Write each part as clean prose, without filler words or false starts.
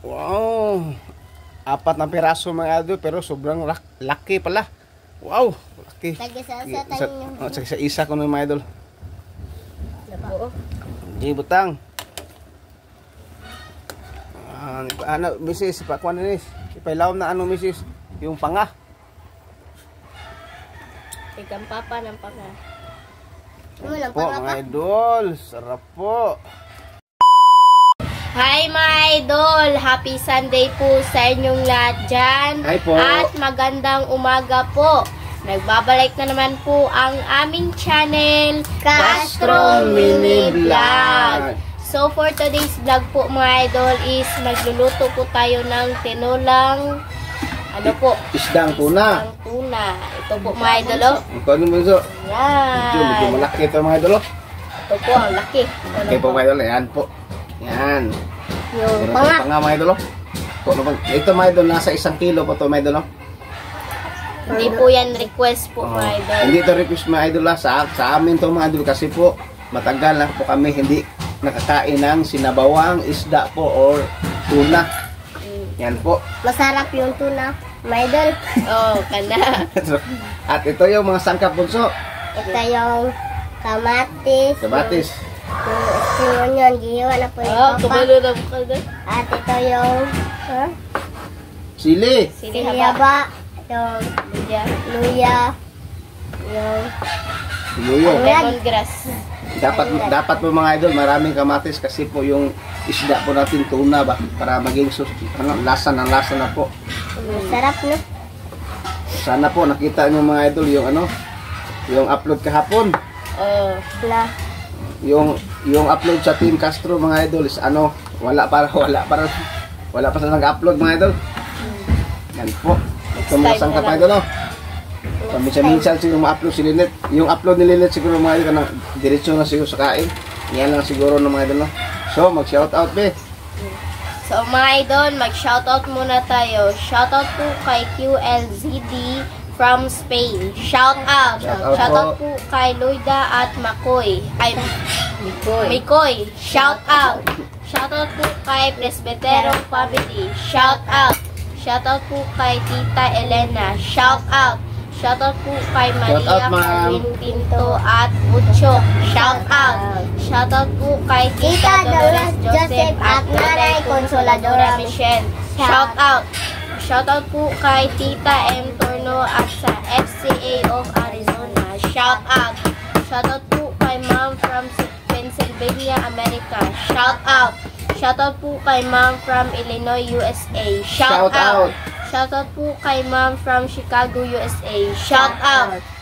Wow, apat na piraso mga idol, pero sobrang laki pala. Wow, laki. Isa ko ng mga idol. Hindi butang. Ano, misis, pakuan na nis. Ipailaw na ano, misis, yung panga. Ikan papa ng panga. Po mga idol, sarap po. Hi mga idol! Happy Sunday po sa inyong lahat dyan. Hi po. At magandang umaga po. Nagbabalik na naman po ang aming channel, Castro Mini Vlog. So for today's vlog po mga idol is magluluto po tayo ng tinolang Isdang tuna. Isdang tuna. Ito po mga idol. Ikaw ano bunso? Yan. Medyo malaki ito mga idol. Ito po ang laki. Okay po mga idol, yan po. Yan. Yung panga mga idol. Ito mga idol, nasa 1 kilo po ito mga idol. Hindi po yan request po mga idol. Hindi ito request mga idol. Sa amin ito mga idol kasi po matagal na po kami hindi nakakain ng sinabawang isda po or tuna. Yan po. Masarap yung tuna, mga idol. Oh, kana. At ito yung mga sangkap bunso. Ito yung kamatis. Kamatis. Yung onion, gihiwa na po yung papa. Na po ka. At ito yung Sili. Sili haba. Yung luya. Yung lemongrass. Dapat po mga idol, maraming kamatis kasi po yung isda po natin tuna ba para maging lasa na po. Sarap no. Sana po nakita niyo mga idol yung yung upload kahapon. Yung upload sa Team Castro mga idol is wala pa sa nag-upload mga idol. Yan po. Tumasang ka pa idol Minsan siguro ma-upload si Linet. Yung upload ni Linet siguro mga idol diretso na siguro sa kain. Yan lang siguro ng mga idol So mag-shoutout be. So mga idol, mag-shoutout muna tayo. Shoutout po kay QLZD from Spain. Shoutout po kay Loida at Makoy. Mikoy. Shoutout po kay Presbytero Family. Shoutout po kay Tita Elena. Shoutout po kay Maria Carmen Pinto at Mucho. Shoutout po kay Tita Dolores Joseph at Nanay Consoladora Michelle. Shoutout po kay Tita M. Torno at sa FCA of Arizona. Shoutout po kay Ma'am from Pennsylvania, America. Shoutout po kay Ma'am from Illinois, USA. Shoutout po kay Ma'am from Chicago, USA.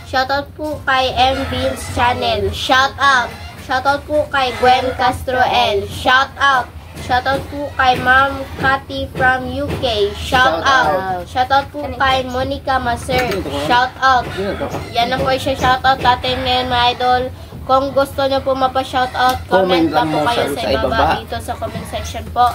Shoutout po kay M. Beans Channel. Shoutout po kay Gwen Castro L. Shoutout po kay Ma'am Cathy from UK. Shoutout po kay Monica Maser. Yan na po siya shoutout natin ngayon mga idol. Kung gusto nyo po mapa-shoutout, comment lang po kayo sa ibaba dito sa comment section po.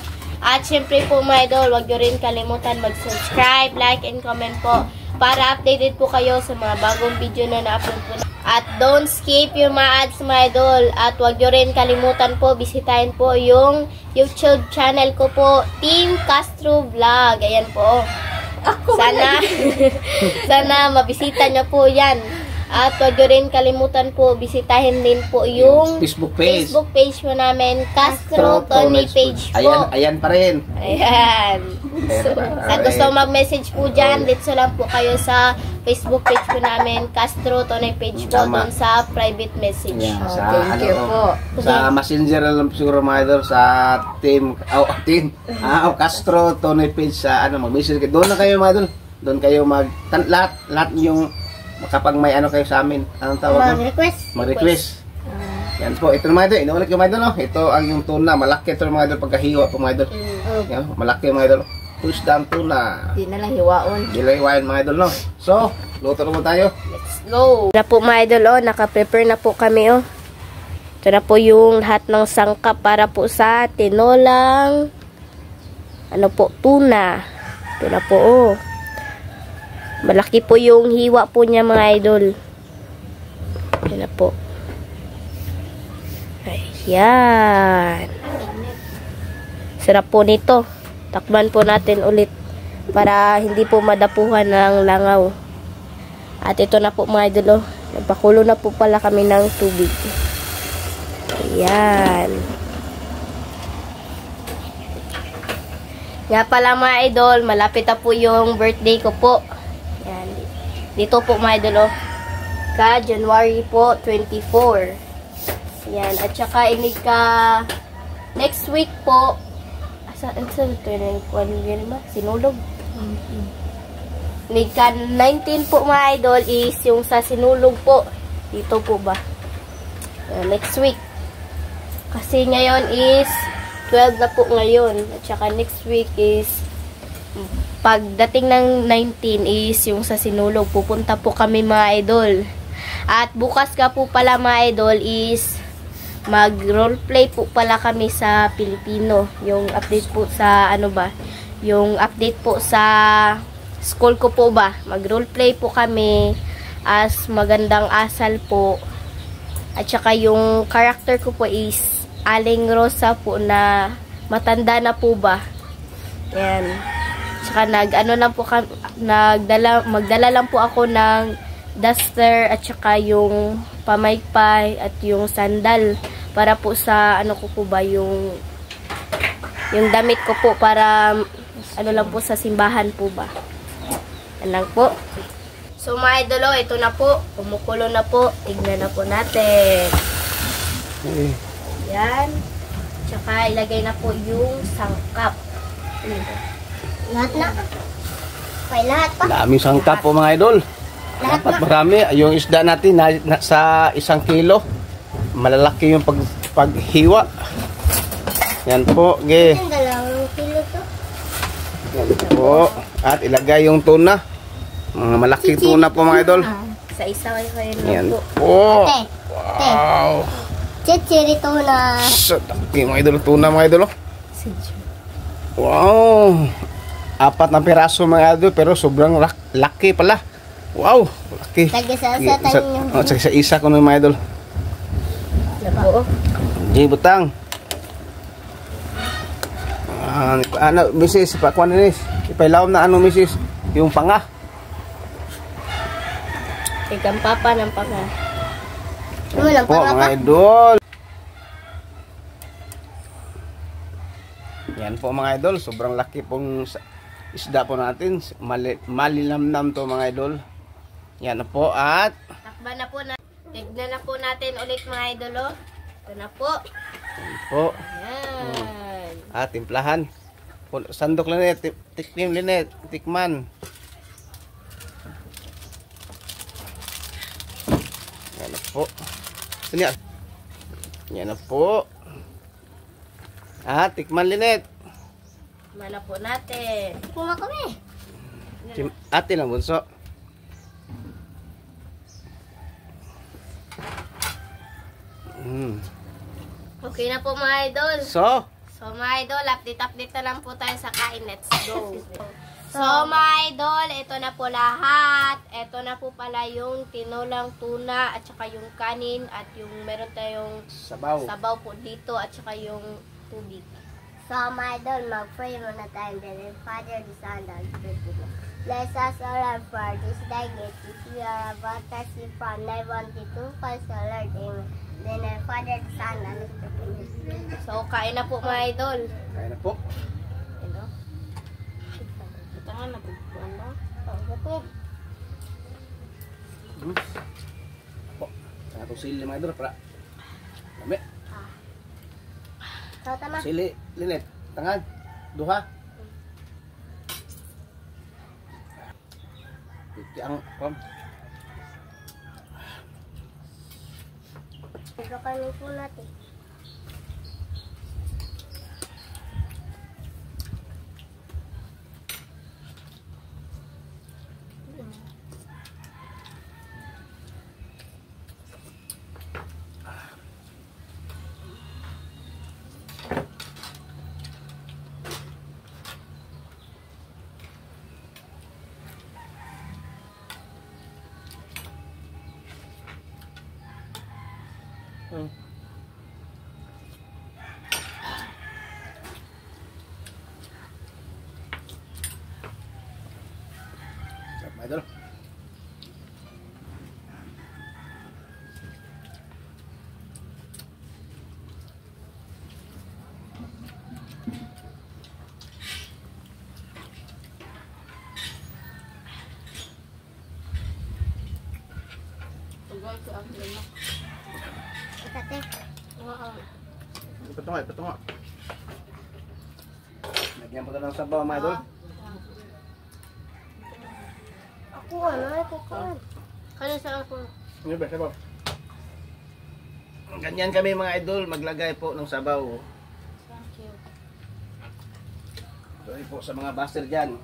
At syempre po mga idol, huwag nyo rin kalimutan mag-subscribe, like, and comment po para updated po kayo sa mga bagong video na na-upload po. At don't skip yung mga ads mga idol. At huwag nyo rin kalimutan po, bisitahin po yung YouTube channel ko po, Team Castro Vlog. Ayan po. Sana mabisita nyo po yan. At huwag nyo rin kalimutan po, bisitahin din po yung Facebook page mo namin, Castro Tony page po. Ayan pa rin. Ayan. So, at gusto mag-message po dyan, dito lang po kayo sa Facebook page po namin, Castro Tony page po, doon sa private message. Yeah, sa Messenger lang siguro mga idol, sa Castro Tony page sa mag-message kayo. Doon na kayo mga idol. Doon kayo lahat yung kapag may kayo sa amin, anong tawag? Mag-request. Yan po, ito mga idol, inuulit yung mga idol, ito ang yung tuna, malaki ito mga idol, pagkahiwa po mga idol. Yan, malaki mga idol. Isdang tuna. Di na lang hiwaon. Di lang hiwain mga idol, So, luto naman tayo. Let's go! Na po mga idol, naka-prepare na po kami, Ito na po yung lahat ng sangkap para po sa tinolang, tuna. Ito na po, Malaki po yung hiwa po niya mga idol. Yan na po. Ayan. Sarap po nito. Takman po natin ulit para hindi po madapuhan ng langaw. At ito na po mga idol. Nagpakulo na po pala kami ng tubig. Ayan. Nga pala mga idol, malapit na po yung birthday ko po. Ayan. Dito po mga idol. January po 24. Ayan. At saka next week po. Saan 21 ba? Sinulog. Nika 19 po mga idol is yung sa sinulog po. Dito po ba? Next week. Kasi ngayon is 12 na po ngayon. At saka next week is pagdating ng 19 is yung sa sinulog. Pupunta po kami mga idol. At bukas ka po pala mga idol is mag-roleplay po pala kami sa Pilipino. Yung update po sa yung update po sa school ko po ba. Mag-roleplay po kami as magandang asal po. At saka yung character ko po is Aling Rosa po na matanda na po ba. Yan. Tsaka magdala lang po ako ng duster at saka yung pamaypay at yung sandal para po sa ko po ba yung damit ko po para lang po sa simbahan po ba. Yan lang po. So mga idolo, ito na po. Kumukulo na po. Tignan na po natin. Yan. Tsaka ilagay na po yung sangkap. Lahat na. Kaya lahat pa. Daming sangkap po mga idol. Dapat marami. Yung isda natin sa 1 kilo. Malalaki yung paghiwa. Yan po. Okay. 2 kilo to. Yan po. At ilagay yung tuna. Mga malaki tuna po mga idol. Sa isa kayo Yan po. po. Ate. Wow. Chichiri tuna. So, daki mga idol. Tuna mga idol. Wow. 4 na piraso mga idol. Pero sobrang laki pala. Wow. Laki. Tag-isa-isa tayo Sa isa ko ng mga idol. Po. Di butang. Misis, pakuan na nis. Ipailawam na misis. Yung panga. Ikang papa ng panga. Walang Po panga mga pa. idol. Yan po mga idol. Sobrang laki pong isda po natin. Malilamnam to mga idol. Yan na po at Takba na po na. Tignan na po natin ulit mga idolo. Ito na po. yan po. Yan. Timplahan. Sandok linet. Tikman linet. Tikman. Yan na po. Sini. Yan na po. Tikman linet. Mana po natin. Kuma kami. Ate lang bunso. Okay na po mga idol. So, mga idol, update na lang po tayo sa kain. Let's go. So mga idol, ito na po lahat. Ito na po pala yung tinolang tuna at saka yung kanin at yung meron tayong sabaw po dito at saka yung tubig. So my idol, mag-pray muna tayo. Then Father, the Son, and the Spirit. Bless us all and for this day gift. If you are about to see from 912, cause the Lord, amen. Then Father, the Son, and the Spirit. So kain na po mga idol. kaya na po. Hello? Ito nga nagpupuan na. Okay. Po. Kaya itong sili mga idol. Para. Dami. So tama. Sili. Linet. Tangan. Duha. Ang kom. Ito kami po natin. idol. Tugal sa akin na. Ate. Ipatunga. Lagyan po ito ng sabaw mga idol. Ako ako. Kaya sa ako. Ano ba, sabaw? Ganyan kami mga idol, maglagay po ng sabaw. Thank you. Sorry po sa mga baster dyan.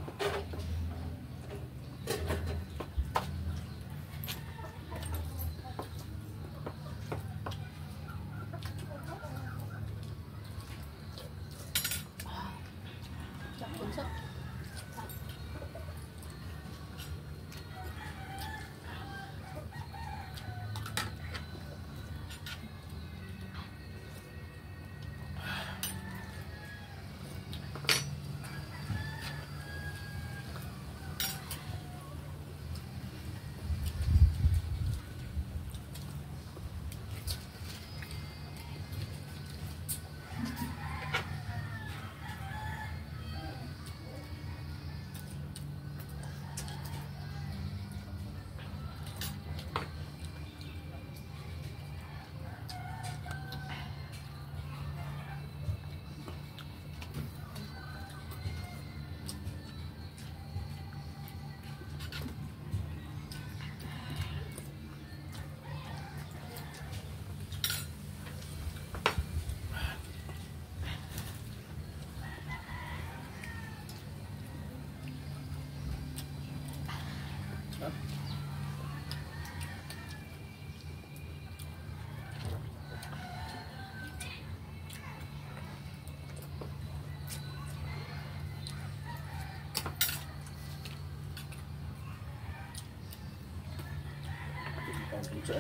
Bunso.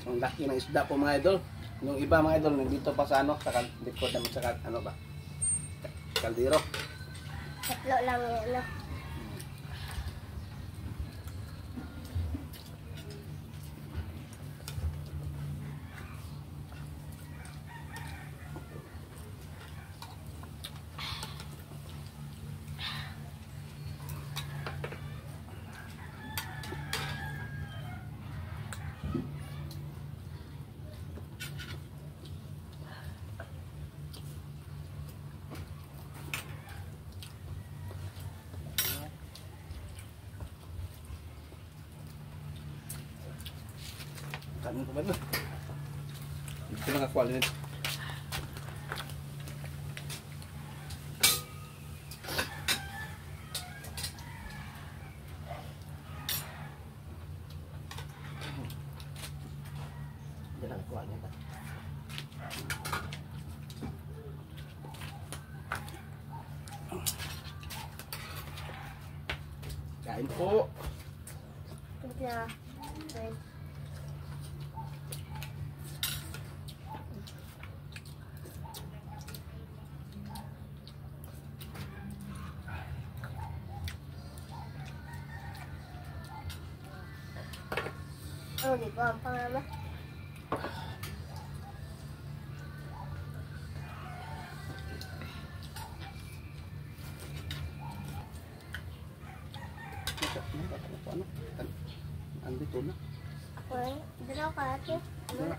Ang laki ng isda po mga idol. Yung iba mga idol, nandito pa sa ano, sa likod naman sa ano ba? Kaldero. Tatlo lang yan. Kanin ko ba ito? Hindi ko nakakuha rin. Hindi nakakuha niya ba? Kain po. Yeah. Oh, di ko ang pangalan. Ano? Andito na. Okay, dalaw ka ate. Ano?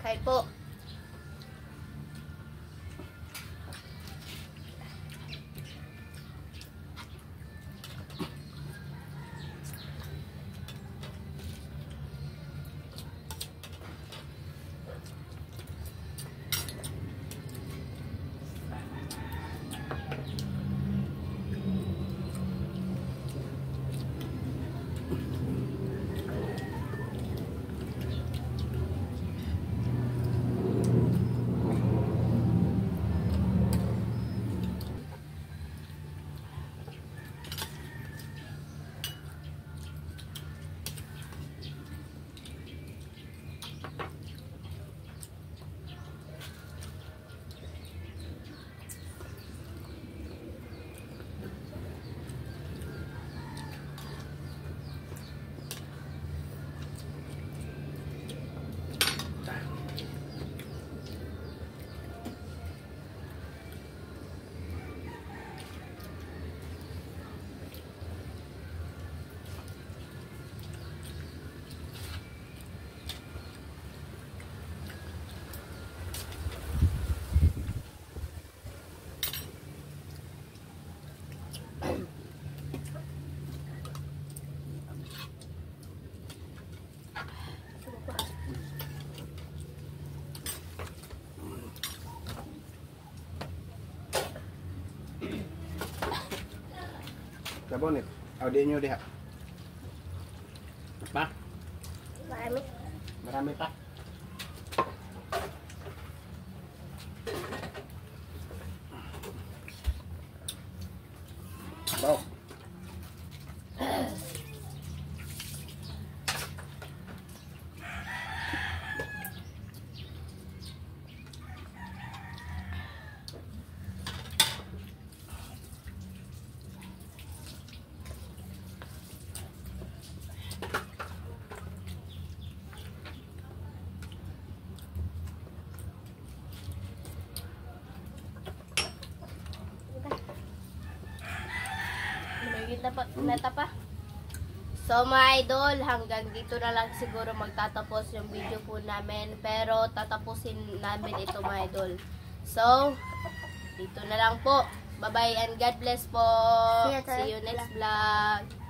Kain po. Sa bonnet. Audi nyo diha. Pa? Marami. Marami pa. Wow. Nata pa. So mga idol, hanggang dito na lang siguro magtatapos yung video po namin. Pero tatapusin namin ito mga idol. So, dito na lang po. Bye-bye and God bless po. See you next vlog.